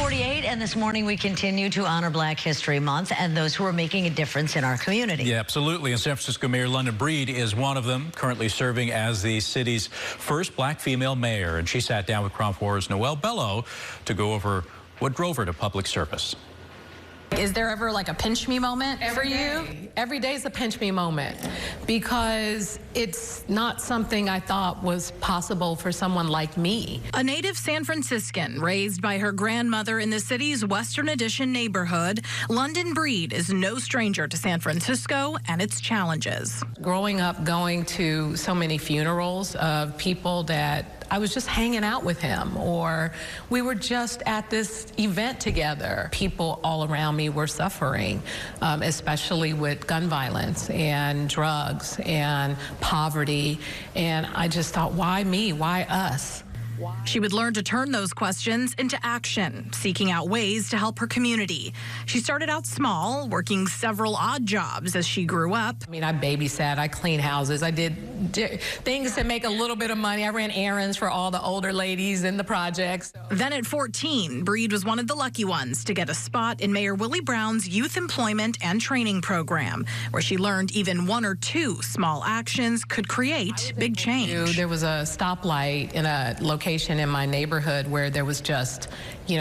6:48, and this morning we continue to honor Black History Month and those who are making a difference in our community. Yeah, absolutely. And San Francisco Mayor London Breed is one of them, currently serving as the city's first black female mayor. And she sat down with Crown 4's Noelle Bellow to go over what drove her to public service. Is there ever like a pinch me moment for you? Every day is a pinch me moment because it's not something I thought was possible for someone like me. A native San Franciscan raised by her grandmother in the city's Western Addition neighborhood, London Breed is no stranger to San Francisco and its challenges. Growing up, going to so many funerals of people that I was just hanging out with him, or we were just at this event together. People all around me were suffering, especially with gun violence and drugs and poverty. And I just thought, why me? Why us? She would learn to turn those questions into action, seeking out ways to help her community. She started out small, working several odd jobs as she grew up. I mean, I babysat, I cleaned houses, I did things to make a little bit of money. I ran errands for all the older ladies in the projects. Then at 14, Breed was one of the lucky ones to get a spot in Mayor Willie Brown's Youth Employment and Training Program, where she learned even one or two small actions could create big change. There was a stoplight in a location in my neighborhood where there was just,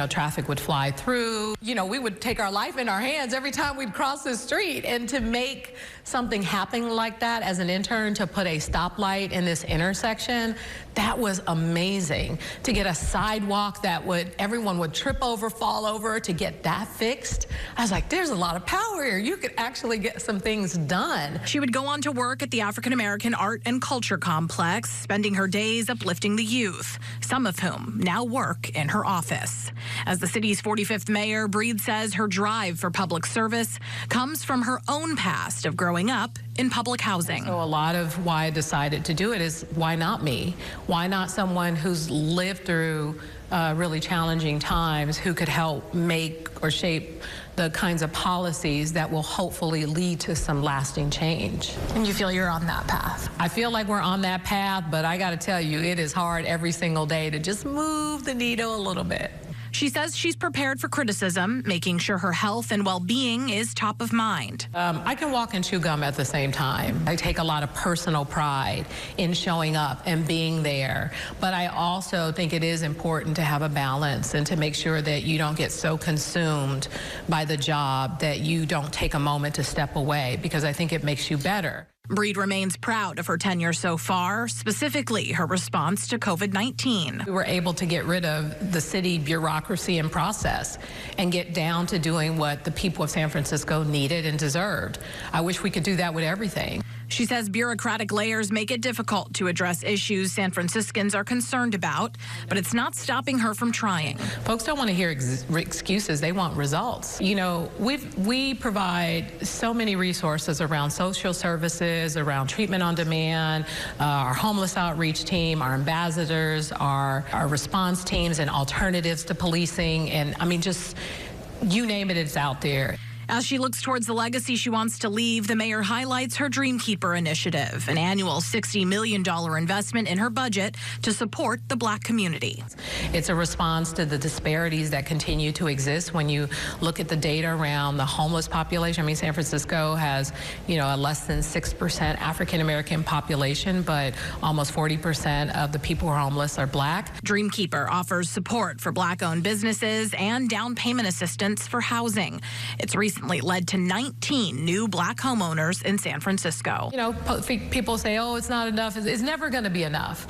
traffic would fly through. We would take our life in our hands every time we'd cross the street. And to make something happen like that as an intern, to put a stoplight in this intersection, that was amazing. To get a sidewalk that everyone would trip over, fall over, to get that fixed, I was like, there's a lot of power here. You could actually get some things done. She would go on to work at the African American Art and Culture Complex, spending her days uplifting the youth, some of whom now work in her office. As the city's 45th mayor, Breed says her drive for public service comes from her own past of growing up in public housing. So a lot of why I decided to do it is, why not me? Why not someone who's lived through really challenging times, who could help make or shape the kinds of policies that will hopefully lead to some lasting change. And you feel you're on that path? I feel like we're on that path, but I got to tell you, it is hard every single day to just move the needle a little bit. She says she's prepared for criticism, making sure her health and well-being is top of mind. I can walk and chew gum at the same time. I take a lot of personal pride in showing up and being there. But I also think it is important to have a balance and to make sure that you don't get so consumed by the job that you don't take a moment to step away, because I think it makes you better. Breed remains proud of her tenure so far, specifically her response to COVID-19. We were able to get rid of the city bureaucracy and process and get down to doing what the people of San Francisco needed and deserved. I wish we could do that with everything. She says bureaucratic layers make it difficult to address issues San Franciscans are concerned about, but it's not stopping her from trying. Folks don't want to hear excuses. They want results. We provide so many resources around social services, around treatment on demand, our homeless outreach team, our ambassadors, our response teams, and alternatives to policing. And I mean, just you name it, it's out there. As she looks towards the legacy she wants to leave, the mayor highlights her Dreamkeeper initiative, an annual $60 million investment in her budget to support the black community. It's a response to the disparities that continue to exist when you look at the data around the homeless population. I mean, San Francisco has, a less than 6% African American population, but almost 40% of the people who are homeless are black. Dreamkeeper offers support for black-owned businesses and down payment assistance for housing. It's recently led to 19 new black homeowners in San Francisco. People say, oh, it's not enough. It's never going to be enough,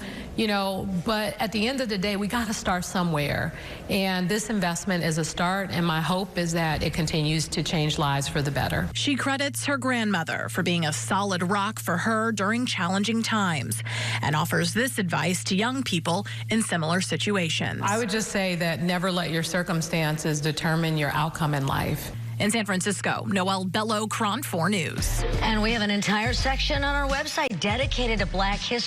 but at the end of the day, we got to start somewhere. And this investment is a start, and my hope is that it continues to change lives for the better. She credits her grandmother for being a solid rock for her during challenging times and offers this advice to young people in similar situations. I would just say that never let your circumstances determine your outcome in life. In San Francisco, Noelle Bellow, Crown 4 News. And we have an entire section on our website dedicated to Black history.